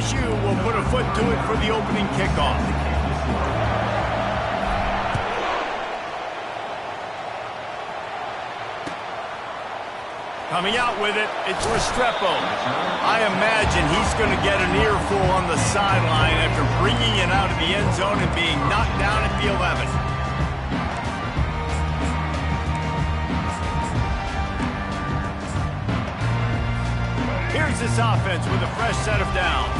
LSU will put a foot to it for the opening kickoff. Coming out with it, it's Restrepo. I imagine he's going to get an earful on the sideline after bringing it out of the end zone and being knocked down at the 11. Here's this offense with a fresh set of downs.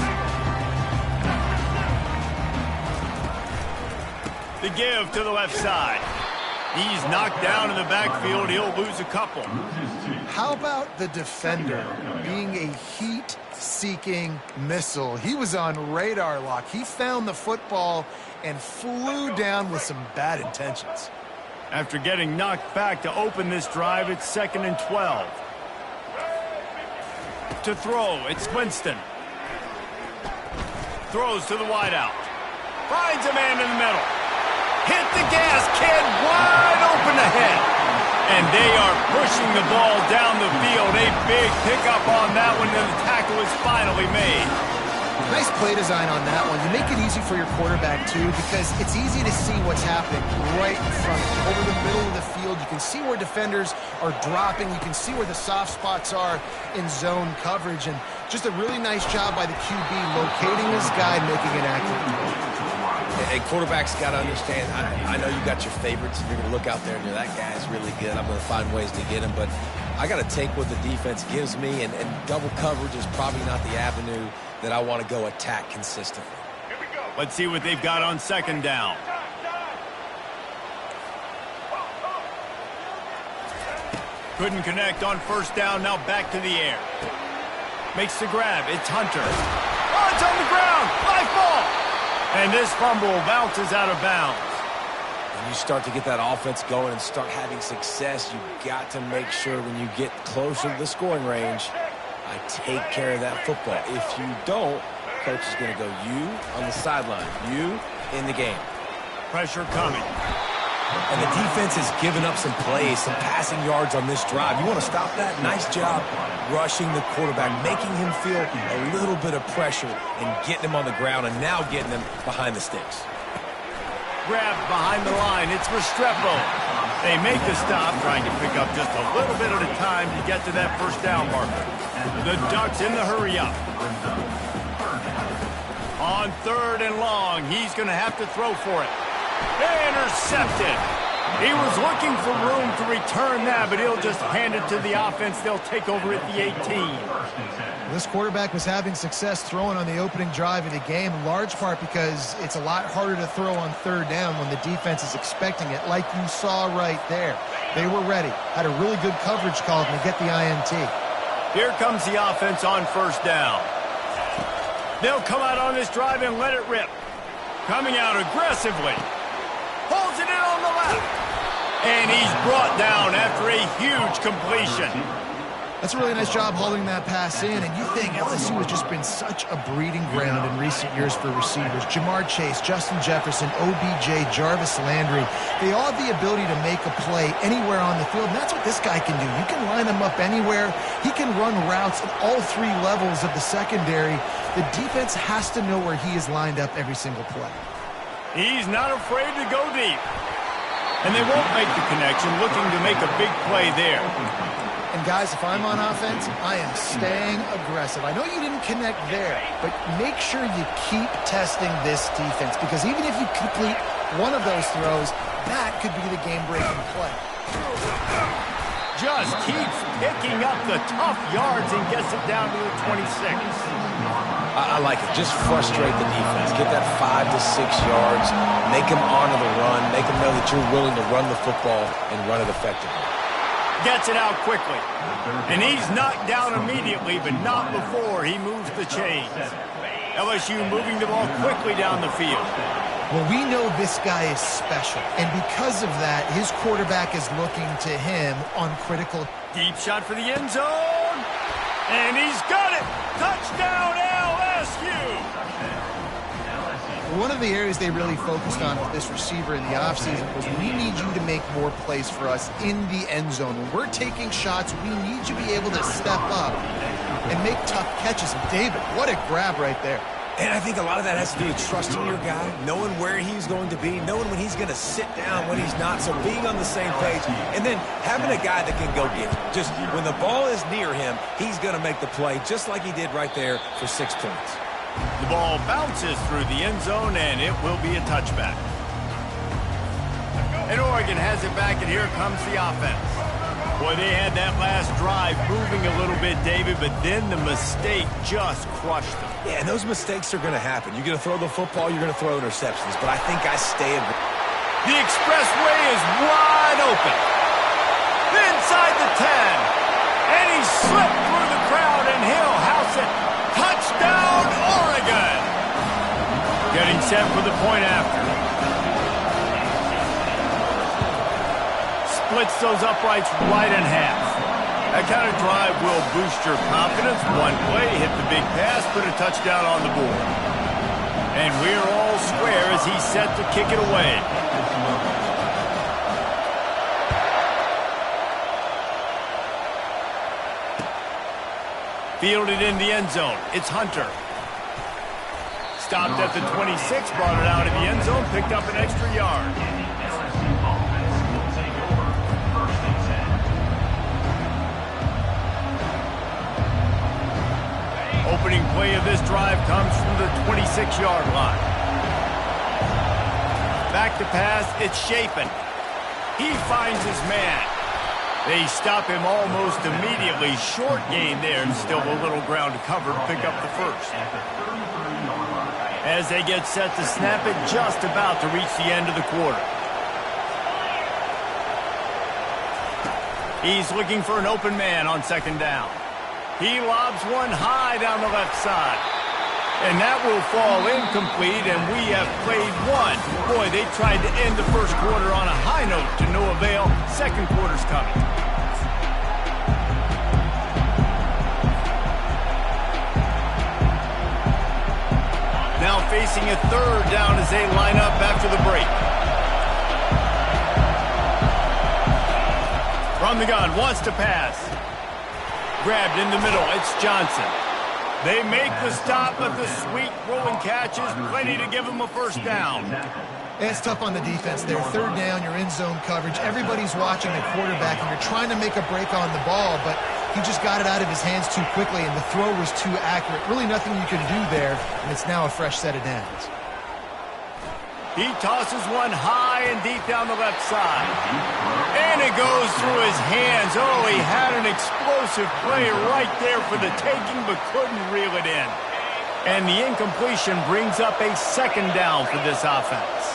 The give to the left side. He's knocked down in the backfield. He'll lose a couple. How about the defender being a heat-seeking missile? He was on radar lock. He found the football and flew down with some bad intentions. After getting knocked back to open this drive, it's 2nd and 12. To throw, it's Winston. Throws to the wideout. Finds a man in the middle. Hit the gas, kid, wide open ahead. And they are pushing the ball down the field. A big pickup on that one, and the tackle is finally made. Nice play design on that one. You make it easy for your quarterback, too, because it's easy to see what's happening right in front of you. Over the middle of the field, you can see where defenders are dropping. You can see where the soft spots are in zone coverage. And just a really nice job by the QB locating this guy and making an accurate throw. Hey, quarterbacks got to understand, I know you got your favorites. You're going to look out there and you're, that guy's really good. I'm going to find ways to get him. But I got to take what the defense gives me, and double coverage is probably not the avenue that I want to go attack consistently. Let's see what they've got on 2nd down. Couldn't connect on 1st down. Now back to the air. Makes the grab. It's Hunter. Oh, it's on the ground. Live ball. And this fumble bounces out of bounds. When you start to get that offense going and start having success, you've got to make sure when you get closer to the scoring range, I take care of that football. If you don't, coach is going to go you on the sideline, you in the game. Pressure coming. And the defense has given up some plays, some passing yards on this drive. You want to stop that? Nice job rushing the quarterback, making him feel a little bit of pressure and getting him on the ground and now getting him behind the sticks. Grab behind the line. It's Restrepo. They make the stop, trying to pick up just a little bit at a time to get to that 1st down marker. The Ducks in the hurry up. On 3rd and long, he's going to have to throw for it. Intercepted. He was looking for room to return that, but he'll just hand it to the offense. They'll take over at the 18. This quarterback was having success throwing on the opening drive of the game, in large part because it's a lot harder to throw on 3rd down when the defense is expecting it, like you saw right there. They were ready. Had a really good coverage call to get the INT. Here comes the offense on 1st down. They'll come out on this drive and let it rip. Coming out aggressively. Holds it in on the left. And he's brought down after a huge completion. That's a really nice job holding that pass in, and you think LSU has just been such a breeding ground in recent years for receivers. Jamar Chase, Justin Jefferson, OBJ, Jarvis Landry, they all have the ability to make a play anywhere on the field, and that's what this guy can do. You can line him up anywhere. He can run routes at all 3 levels of the secondary. The defense has to know where he is lined up every single play. He's not afraid to go deep. And they won't make the connection, looking to make a big play there. And guys, if I'm on offense, I am staying aggressive. I know you didn't connect there, but make sure you keep testing this defense, because even if you complete one of those throws, that could be the game-breaking play. Just keeps picking up the tough yards and gets it down to the 26. I like it. Just frustrate the defense. Get that 5 to 6 yards. Make them honor the run. Make them know that you're willing to run the football and run it effectively. Gets it out quickly. And he's knocked down immediately, but not before he moves the chains. LSU moving the ball quickly down the field. Well, we know this guy is special, and because of that, his quarterback is looking to him on critical. Deep shot for the end zone, and he's got it. Touchdown, LSU. One of the areas they really focused on with this receiver in the offseason was, we need you to make more plays for us in the end zone. When we're taking shots, we need you to be able to step up and make tough catches. David, what a grab right there. And I think a lot of that has to do with trusting your guy, knowing where he's going to be, knowing when he's going to sit down, when he's not. So being on the same page, and then having a guy that can go get it. Just when the ball is near him, he's going to make the play, just like he did right there for 6 points. The ball bounces through the end zone, and it will be a touchback. And Oregon has it back, and here comes the offense. Boy, they had that last drive moving a little bit, David, but then the mistake just crushed them. Yeah, and those mistakes are going to happen. You're going to throw the football, you're going to throw interceptions, but I think I stay in. The expressway is wide open. Inside the 10. And he slipped through the crowd, and he'll house it. Touchdown, Oregon! Getting set for the point after. Splits those uprights right in half. That kind of drive will boost your confidence. One play, hit the big pass, put a touchdown on the board. And we're all square as he's set to kick it away. Fielded in the end zone. It's Hunter. Stopped at the 26, brought it out of the end zone, picked up an extra yard. Opening play of this drive comes from the 26-yard line. Back to pass, it's Chapin. He finds his man. They stop him almost immediately. Short gain there, and still a little ground to cover to pick up the first. As they get set to snap it, just about to reach the end of the quarter. He's looking for an open man on second down. He lobs one high down the left side. And that will fall incomplete, and we have played one. Boy, they tried to end the first quarter on a high note to no avail. Second quarter's coming. Now facing a third down as they line up after the break. From the gun, wants to pass. Grabbed in the middle, it's Johnson. They make the stop, but the sweet rolling catch is plenty to give them a first down. It's tough on the defense there. Third down, you're in zone coverage. Everybody's watching the quarterback, and you're trying to make a break on the ball, but he just got it out of his hands too quickly, and the throw was too accurate. Really nothing you can do there, and it's now a fresh set of downs. He tosses one high and deep down the left side. And it goes through his hands. Oh, he had an explosive play right there for the taking, but couldn't reel it in. And the incompletion brings up a second down for this offense.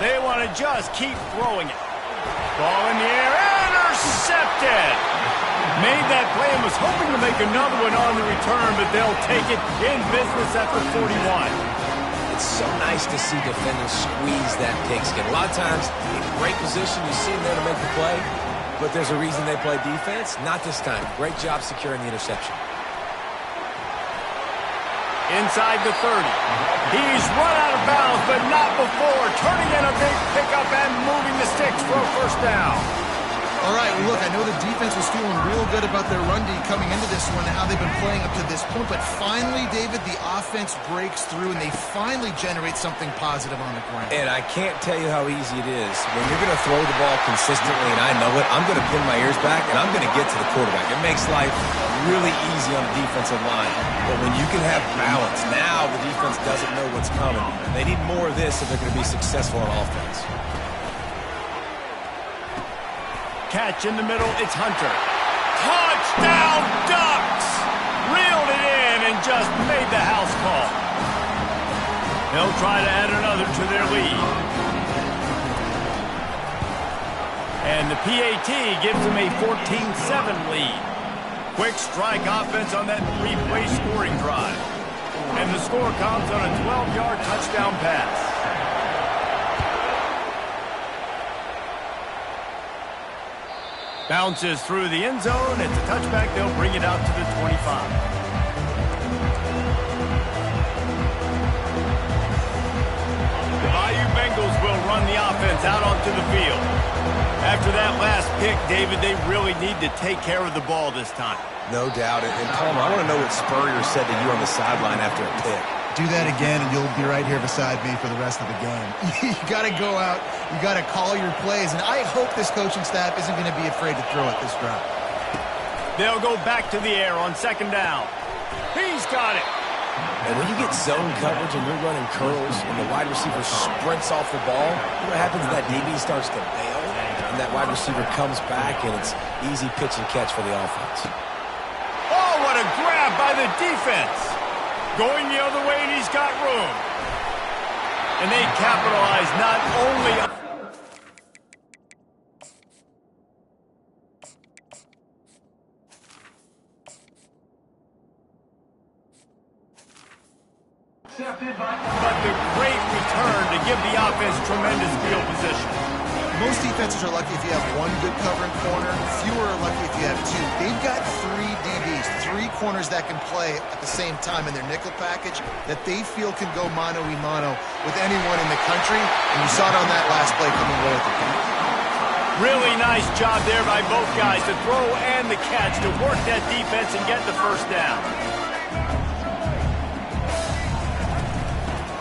They want to just keep throwing it. Ball in the air, intercepted. Made that play and was hoping to make another one on the return, but they'll take it in business at the 41. It's so nice to see defenders squeeze that pigskin. A lot of times, in great position, you see them there to make the play, but there's a reason they play defense. Not this time. Great job securing the interception. Inside the 30. He's run out of bounds, but not before. Turning in a big pickup and moving the sticks for a first down. All right, well, look, I know the defense was feeling real good about their run D coming into this one and how they've been playing up to this point, but finally, David, the offense breaks through and they finally generate something positive on the ground. And I can't tell you how easy it is. When you're going to throw the ball consistently, and I know it, I'm going to pin my ears back and I'm going to get to the quarterback. It makes life really easy on the defensive line. But when you can have balance, now the defense doesn't know what's coming. They need more of this if they're going to be successful on offense. Catch in the middle, it's Hunter. Touchdown, Ducks! Reeled it in and just made the house call. They'll try to add another to their lead. And the PAT gives them a 14-7 lead. Quick strike offense on that three-play scoring drive. And the score comes on a 12-yard touchdown pass. Bounces through the end zone. It's a touchback. They'll bring it out to the 25. The Bayou Bengals will run the offense out onto the field. After that last pick, David, they really need to take care of the ball this time. No doubt. And Palmer, I want to know what Spurrier said to you on the sideline after a pick. Do that again, and you'll be right here beside me for the rest of the game. You got to go out. You got to call your plays, and I hope this coaching staff isn't going to be afraid to throw it this drive. They'll go back to the air on second down. He's got it. And when you get zone coverage and you're running curls and the wide receiver sprints off the ball, you know what happens? That DB starts to bail, and that wide receiver comes back, and it's easy pitch and catch for the offense. Oh, what a grab by the defense. Going the other way, and he's got room. And they capitalize not only on... but the great return to give the offense tremendous field position. Most defenses are lucky if you have one good covering corner. Fewer are lucky if you have two. They've got three DBs, three corners that can play at the same time in their nickel package that they feel can go mano-a-mano with anyone in the country. And you saw it on that last play coming away with the catch. Really nice job there by both guys to throw and the catch to work that defense and get the first down.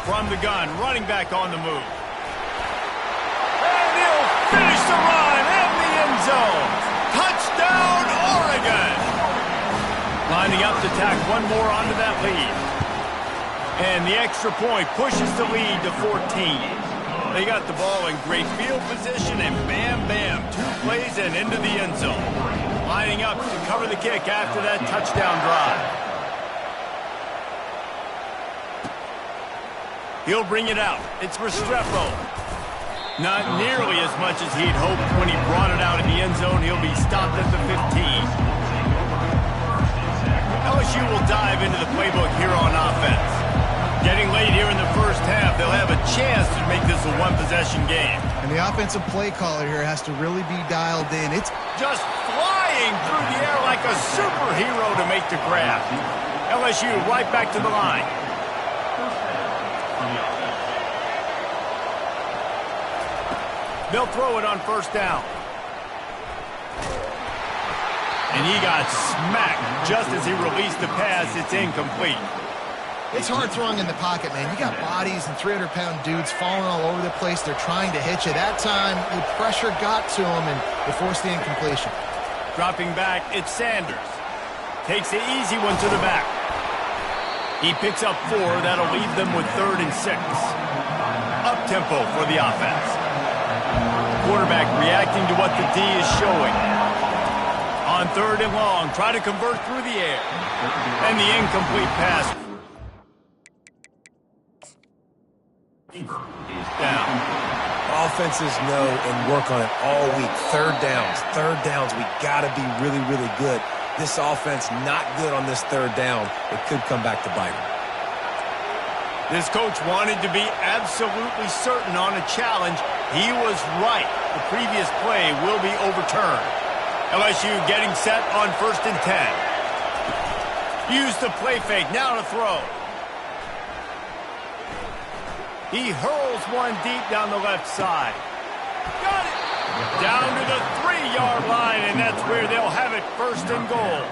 From the gun, running back on the move. And he'll finish the run in the end zone. Touchdown, Oregon! Lining up to tack one more onto that lead. And the extra point pushes the lead to 14. They got the ball in great field position, and bam, bam, 2 plays and into the end zone. Lining up to cover the kick after that touchdown drive. He'll bring it out. It's Restrepo. Not nearly as much as he'd hoped when he brought it out in the end zone. He'll be stopped at the 15. LSU will dive into the playbook here on offense. Getting late here in the first half, they'll have a chance to make this a one-possession game. And the offensive play caller here has to really be dialed in. It's just flying through the air like a superhero to make the grab. LSU right back to the line. They'll throw it on first down. And he got smacked just as he released the pass. It's incomplete. It's hard throwing in the pocket, man. You got bodies and 300-pound dudes falling all over the place. They're trying to hit you. That time, the pressure got to him, and it forced the incompletion. Dropping back, it's Sanders. Takes the easy one to the back. He picks up 4. That'll leave them with 3rd and 6. Up-tempo for the offense. Quarterback reacting to what the D is showing. On 3rd and long, try to convert through the air. And the incomplete pass. Down. Offenses know and work on it all week. Third downs. We got to be really, really good. This offense not good on this 3rd down. It could come back to bite them. This coach wanted to be absolutely certain on a challenge. He was right. The previous play will be overturned. LSU getting set on 1st and 10. Use the play fake, now to throw. He hurls one deep down the left side. Got it! Down to the 3-yard line, and that's where they'll have it 1st and goal.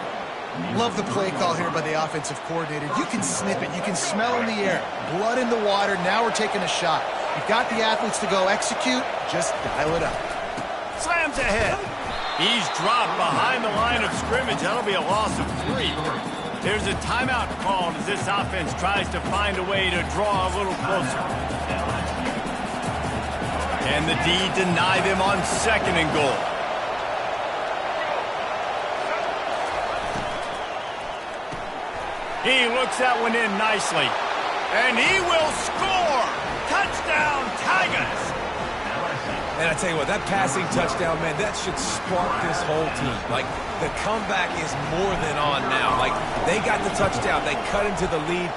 Love the play call here by the offensive coordinator. You can snip it. You can smell in the air. Blood in the water. Now we're taking a shot. You've got the athletes to go execute. Just dial it up. Slams ahead. He's dropped behind the line of scrimmage. That'll be a loss of 3. There's a timeout called as this offense tries to find a way to draw a little closer. And the D deny them on 2nd and goal. He looks that one in nicely. And he will score! Touchdown, Tigers! And I tell you what, that passing touchdown, man, that should spark this whole team. Like, the comeback is more than on now. Like, they got the touchdown. They cut into the lead.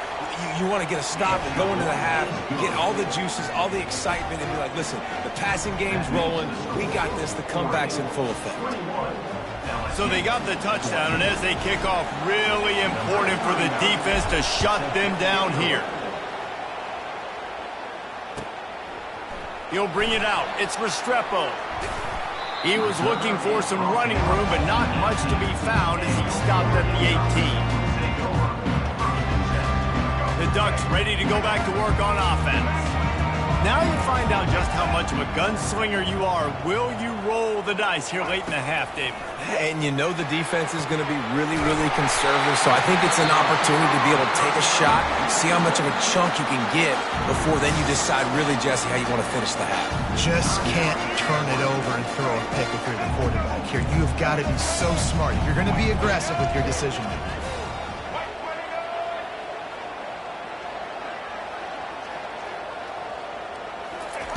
You want to get a stop and go into the half, get all the juices, all the excitement, and be like, listen, the passing game's rolling. We got this. The comeback's in full effect. So they got the touchdown, and as they kick off, really important for the defense to shut them down here. He'll bring it out. It's Restrepo. He was looking for some running room, but not much to be found as he stopped at the 18. The Ducks ready to go back to work on offense. Now you find out just how much of a gunslinger you are. Will you roll the dice here late in the half, David? And you know the defense is going to be really, really conservative, so I think it's an opportunity to be able to take a shot, see how much of a chunk you can get before then you decide really, Jesse, how you want to finish the half. Just can't turn it over and throw a pick if you're the quarterback here. You've got to be so smart. You're going to be aggressive with your decision making.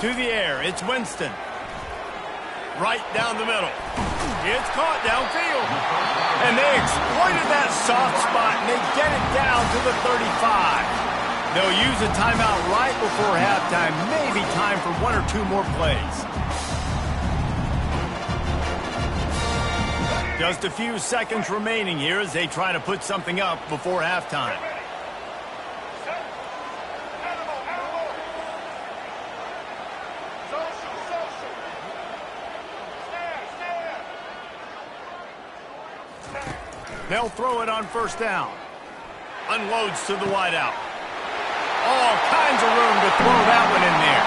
To the air, it's Winston. Right down the middle. It's caught downfield. And they exploited that soft spot, and they get it down to the 35. They'll use a timeout right before halftime. Maybe time for one or two more plays. Just a few seconds remaining here as they try to put something up before halftime. They'll throw it on first down. Unloads to the wideout. All kinds of room to throw that one in there.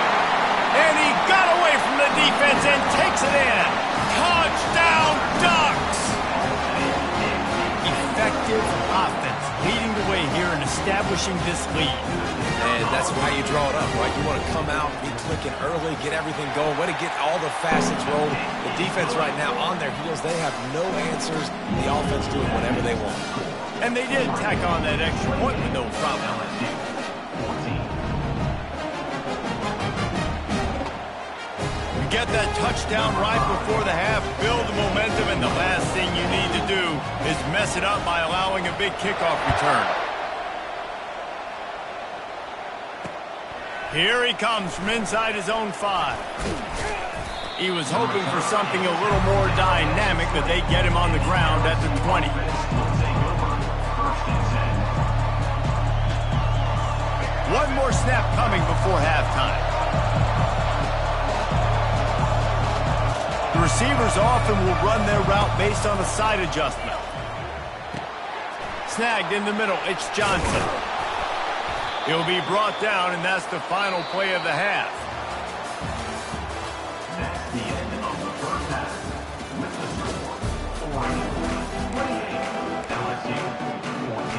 And he got away from the defense and takes it in. Touchdown, Ducks! Effective offense leading the way here and establishing this lead. And that's why you draw it up, right? You want to come out, be clicking early, get everything going, way to get all the facets rolled. The defense right now on their heels, they have no answers. The offense doing whatever they want. And they did tack on that extra point with no problem. You get that touchdown right before the half, build the momentum, and the last thing you need to do is mess it up by allowing a big kickoff return. Here he comes from inside his own 5. He was hoping for something a little more dynamic, but they get him on the ground at the 20. One more snap coming before halftime. The receivers often will run their route based on a side adjustment. Snagged in the middle, it's Johnson. He'll be brought down, and that's the final play of the half. That's the end of the first half. With the score, 28, LSU 14.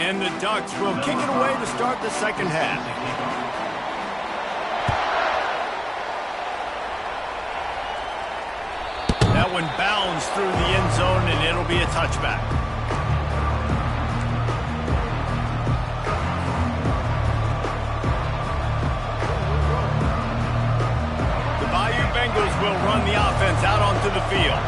And the Ducks will kick it away to start the second half. That one bounds through the end zone, and it'll be a touchback. The Bayou Bengals will run the offense out onto the field.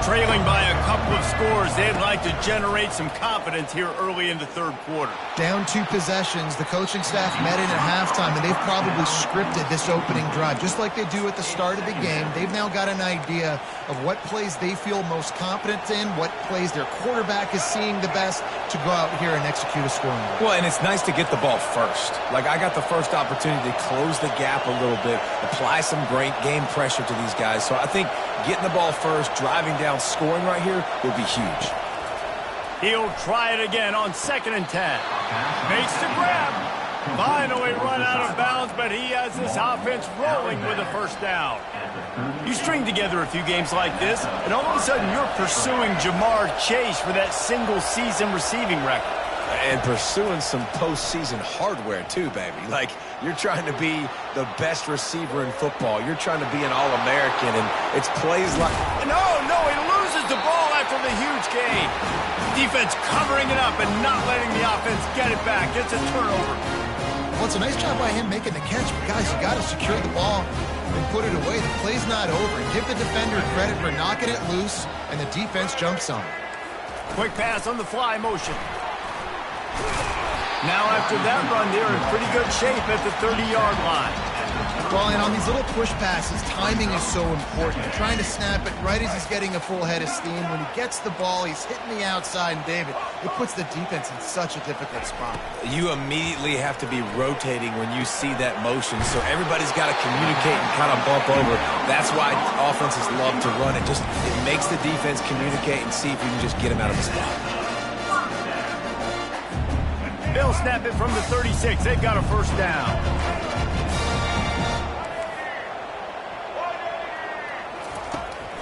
Trailing by a couple of scores, they'd like to generate some confidence here early in the third quarter. Down 2 possessions, the coaching staff met in at halftime, and they've probably scripted this opening drive. Just like they do at the start of the game, they've now got an idea of what plays they feel most confident in, what plays their quarterback is seeing the best to go out here and execute a scoring drive. Well, and it's nice to get the ball first. Like, I got the first opportunity to close the gap a little bit, apply some great game pressure to these guys. So I think getting the ball first, driving down, scoring right here will be huge. He'll try it again on 2nd and 10. Makes the grab. Finally run out of bounds, but he has this offense rolling with a first down. You string together a few games like this, and all of a sudden you're pursuing Jamar Chase for that single-season receiving record. And pursuing some postseason hardware, too, baby. Like, you're trying to be the best receiver in football. You're trying to be an All-American, and it's plays like... No, he loses the ball after the huge gain. Defense covering it up and not letting the offense get it back. It's a turnover. Well, it's a nice job by him making the catch, but guys, you got to secure the ball and put it away. The play's not over. Give the defender credit for knocking it loose, and the defense jumps on it. Quick pass on the fly motion. Now after that run, they're in pretty good shape at the 30-yard line. Well, and on these little push passes, timing is so important. You're trying to snap it right as he's getting a full head of steam. When he gets the ball, he's hitting the outside, and David, it puts the defense in such a difficult spot. You immediately have to be rotating when you see that motion, so everybody's got to communicate and kind of bump over. That's why offenses love to run it. It makes the defense communicate and see if you can just get him out of the spot. They'll snap it from the 36. They've got a first down.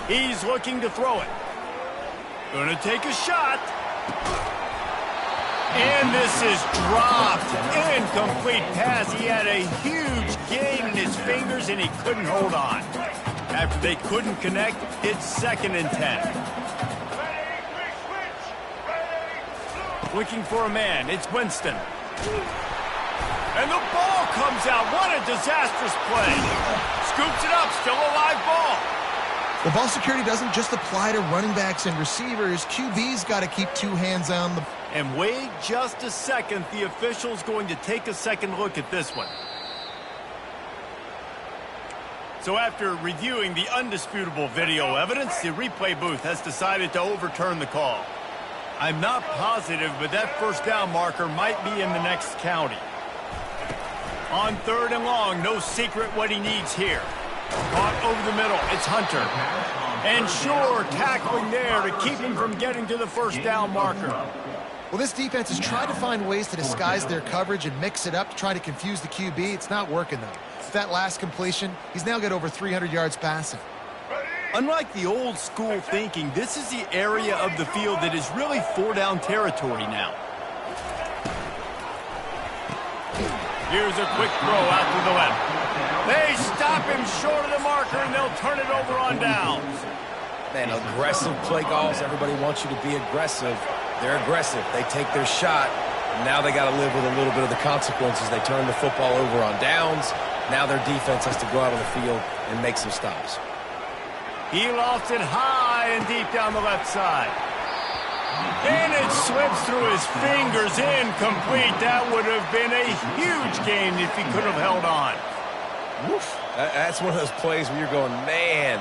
He's looking to throw it. Gonna take a shot. And this is dropped. Incomplete pass. He had a huge gain in his fingers, and he couldn't hold on. After they couldn't connect, it's 2nd and 10. Looking for a man. It's Winston. And the ball comes out. What a disastrous play. Scoops it up. Still a live ball. Well, ball security doesn't just apply to running backs and receivers. QB's got to keep 2 hands on the... And wait just a second. The official's going to take a second look at this one. So after reviewing the undisputable video evidence, the replay booth has decided to overturn the call. I'm not positive, but that first down marker might be in the next county. On 3rd and long, no secret what he needs here. Caught over the middle. It's Hunter. And sure, tackling there to keep him from getting to the first down marker. Well, this defense has tried to find ways to disguise their coverage and mix it up to try to confuse the QB. It's not working, though. With that last completion, he's now got over 300 yards passing. Unlike the old school thinking, this is the area of the field that is really 4-down territory now. Here's a quick throw out to the left. They stop him short of the marker, and they'll turn it over on downs. Man, aggressive play calls. Everybody wants you to be aggressive. They're aggressive. They take their shot. Now they got to live with a little bit of the consequences. They turn the football over on downs. Now their defense has to go out on the field and make some stops. He lofts it high and deep down the left side. And it slips through his fingers. Incomplete. That would have been a huge gain if he could have held on. Woof. That's one of those plays where you're going, man,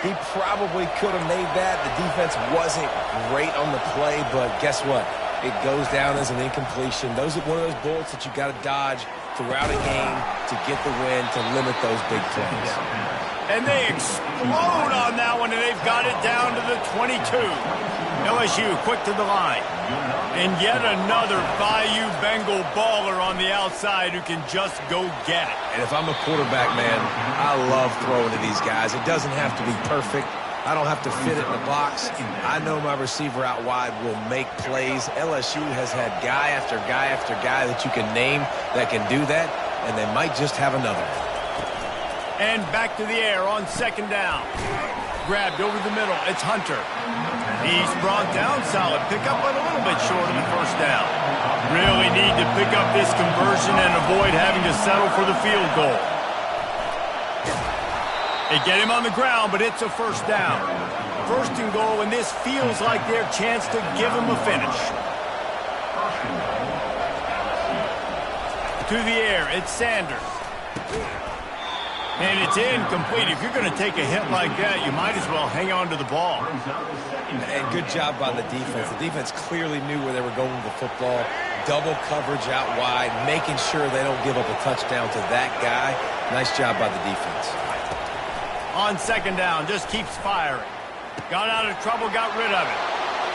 he probably could have made that. The defense wasn't great on the play, but guess what? It goes down as an incompletion. Those are one of those bullets that you got to dodge throughout a game to get the win, to limit those big plays. And they explode on that one, and they've got it down to the 22. LSU quick to the line. And yet another Bayou Bengal baller on the outside who can just go get it. And if I'm a quarterback, man, I love throwing to these guys. It doesn't have to be perfect. I don't have to fit it in the box. I know my receiver out wide will make plays. LSU has had guy after guy after guy that you can name that can do that, and they might just have another. And back to the air on 2nd down. Grabbed over the middle. It's Hunter. He's brought down. Solid pickup, but a little bit short of the first down. Really need to pick up this conversion and avoid having to settle for the field goal. They get him on the ground, but it's a first down. 1st and goal, and this feels like their chance to give him a finish. To the air, it's Sanders. And it's incomplete. If you're going to take a hit like that, you might as well hang on to the ball. And good job by the defense. The defense clearly knew where they were going with the football. Double coverage out wide, making sure they don't give up a touchdown to that guy. Nice job by the defense. On 2nd down, just keeps firing. Got out of trouble, got rid of it.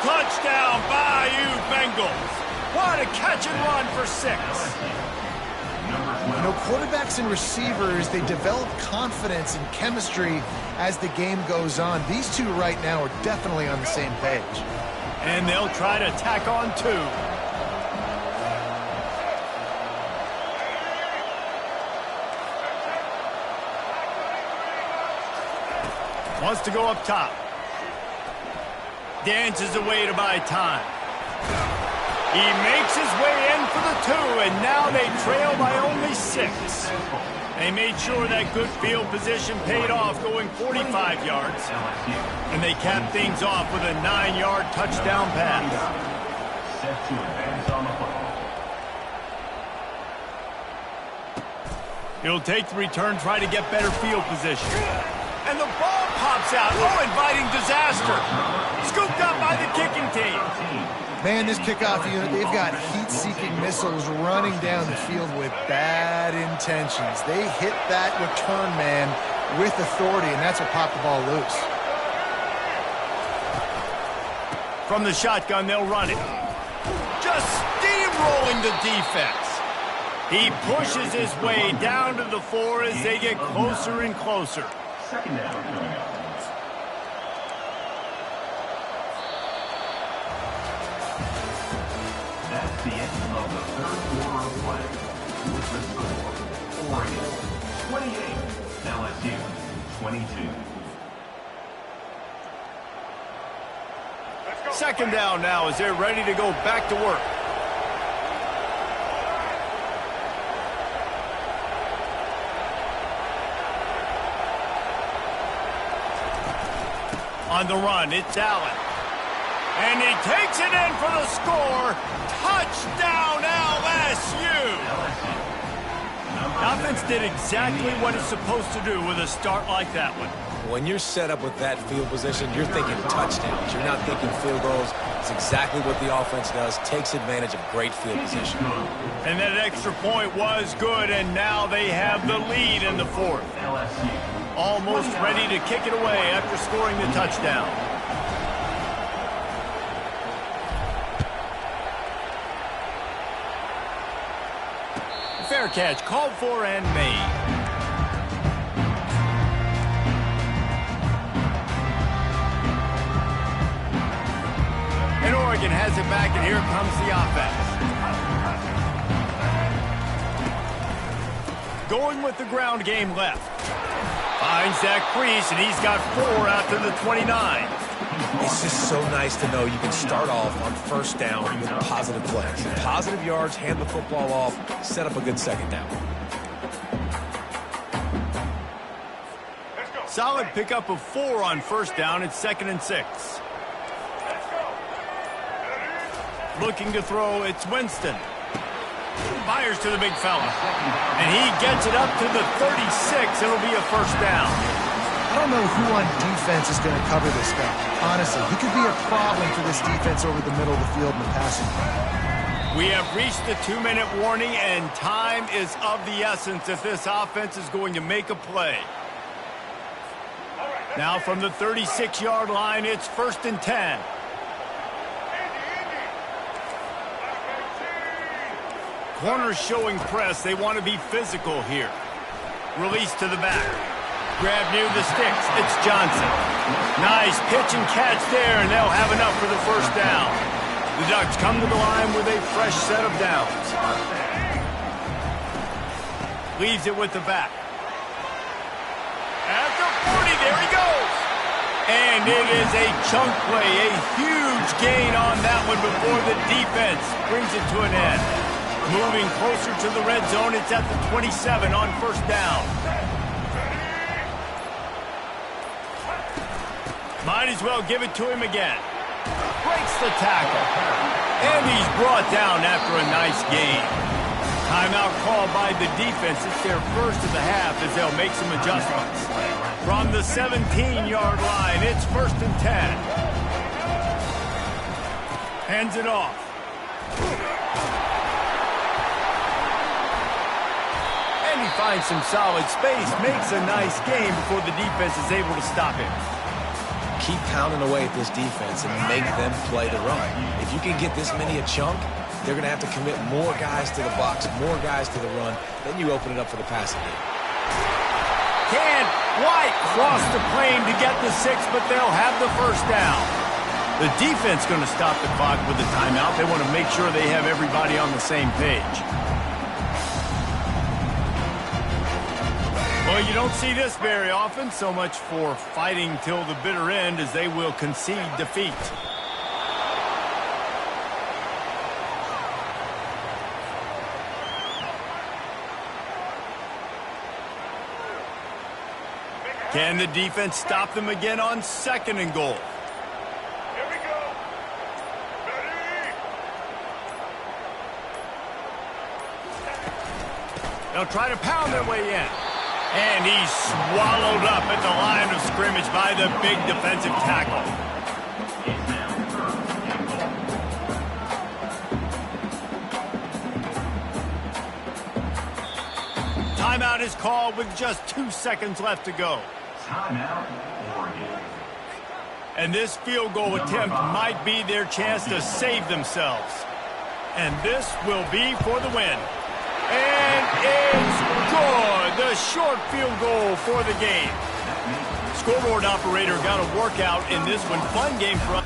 Touchdown, Bayou Bengals. What a catch and run for 6. You know, quarterbacks and receivers, they develop confidence and chemistry as the game goes on. These two right now are definitely on the same page. And they'll try to tack on 2. Wants to go up top. Dances away to buy time. He makes his way in for the 2, and now they trail by only 6. They made sure that good field position paid off, going 45 yards. And they cap things off with a 9-yard touchdown pass. He'll take the return, try to get better field position. And the ball pops out. Oh, inviting disaster. Scooped up by the kicking team. Man, this kickoff unit, they've got heat-seeking missiles running down the field with bad intentions. They hit that return man with authority, and that's what popped the ball loose. From the shotgun, they'll run it. Just steamrolling the defense. He pushes his way down to the 4 as they get closer and closer. Second down coming up. That's the end of the third quarter of play. With the score, Oregon 28, LSU 22. Second down now as they're ready to go back to work. On the run, it's Allen. And he takes it in for the score. Touchdown, LSU! The offense did exactly what it's supposed to do with a start like that one. When you're set up with that field position, you're thinking touchdowns. You're not thinking field goals. It's exactly what the offense does. Takes advantage of great field position. And that extra point was good, and now they have the lead in the 4th. Almost ready to kick it away after scoring the touchdown. Fair catch, called for and made. And Oregon has it back, and here comes the offense. Going with the ground game left. Finds that crease, and he's got 4 out to the 29. It's just so nice to know you can start off on first down with positive plays. Positive yards, hand the football off, set up a good second down. Solid pickup of 4 on first down. It's 2nd and 6. Looking to throw, it's Winston. Fires to the big fella. And he gets it up to the 36. It'll be a first down. I don't know who on defense is going to cover this guy. Honestly, he could be a problem for this defense over the middle of the field in the passing game. We have reached the 2-minute warning, and time is of the essence if this offense is going to make a play. Now from the 36-yard line, it's 1st and 10. Corners showing press. They want to be physical here. Release to the back. Grab near the sticks. It's Johnson. Nice pitch and catch there, and they'll have enough for the first down. The Ducks come to the line with a fresh set of downs. Leaves it with the back. At the 40, there he goes. And it is a chunk play, a huge gain on that one before the defense brings it to an end. Moving closer to the red zone, it's at the 27 on first down. Might as well give it to him again. Breaks the tackle. And he's brought down after a nice gain. Timeout called by the defense. It's their first of the half as they'll make some adjustments. From the 17-yard line, it's 1st and 10. Hands it off. And he finds some solid space, makes a nice game before the defense is able to stop him. Keep pounding away at this defense and make them play the run. If you can get this many a chunk, they're going to have to commit more guys to the box, more guys to the run. Then you open it up for the passing game. Can't quite cross the plane to get the 6, but they'll have the first down. The defense going to stop the clock with the timeout. They want to make sure they have everybody on the same page. Well, you don't see this very often. So much for fighting till the bitter end as they will concede defeat. Can the defense stop them again on 2nd and goal? Here we go. Ready? They'll try to pound their way in. And he's swallowed up at the line of scrimmage by the big defensive tackle. Timeout is called with just 2 seconds left to go. Timeout, Oregon. And this field goal attempt might be their chance to save themselves. And this will be for the win. And it's good. The short field goal for the game. Scoreboard operator got a workout in this one. Fun game for us.